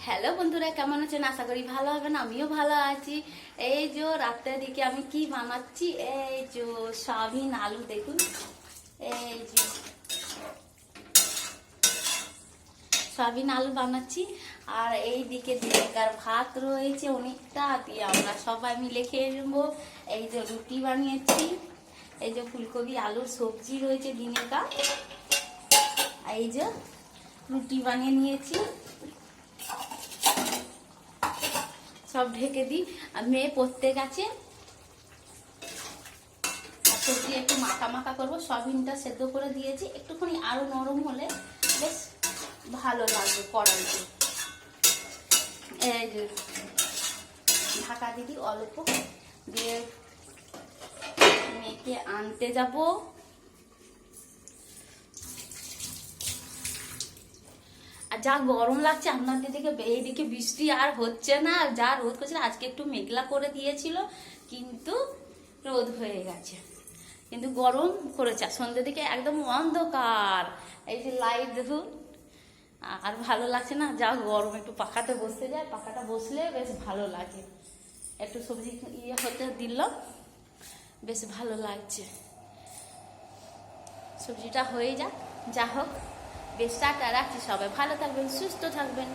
Hello বন্ধুরা, কেমন আছেন? আশা করি ভালো হবেন। আমিও ভালো আছি। এই যে রাতের দিকে আমি কি বানাচ্ছি, এই যে সয়াবিন আলু দেখুন। এই যে সয়াবিন আলু বানাচ্ছি। আর এই দিকে দিনকার ভাত রয়েছে অনেকটা, দিয়ে আমরা সবাই মিলে খেয়ে নেবো। এই যে রুটি বানিয়েছি, এই যে ফুলকপি আলুর সবজি রয়েছে দিনেকা। এই যে রুটি বানিয়ে নিয়েছি, সব ঢেকে দিই। আর মেয়ে পড়তে গেছে, সবজি একটু মাখা মাখা করবো। সয়াবিনটা সেদ্ধ করে দিয়েছি, একটুখানি আরো নরম হলে বেশ ভালো লাগবে কড়াইতে। এই যে ঢাকা দিদি অল্প দিয়ে মেয়েকে আনতে যাব। আর যা গরম লাগছে আপনাদের দিকে, এইদিকে বৃষ্টি আর হচ্ছে না, যা রোদ করছিল। আজকে একটু মেঘলা করে দিয়েছিল, কিন্তু রোদ হয়ে গেছে, কিন্তু গরম করেছে। সন্ধ্যের দিকে একদম অন্ধকার। এই যে লাইট দেখুন, আর ভালো লাগছে না, যা গরম। একটু পাখাতে বসতে যায়, পাখাটা বসলে বেশ ভালো লাগে। একটু সবজি ইয়ে হতে দিল, বেশ ভালো লাগছে। সবজিটা হয়ে যাক, যা হোক। বেশ টাটা, রাখছি। সবাই ভালো থাকবেন, সুস্থ থাকবেন।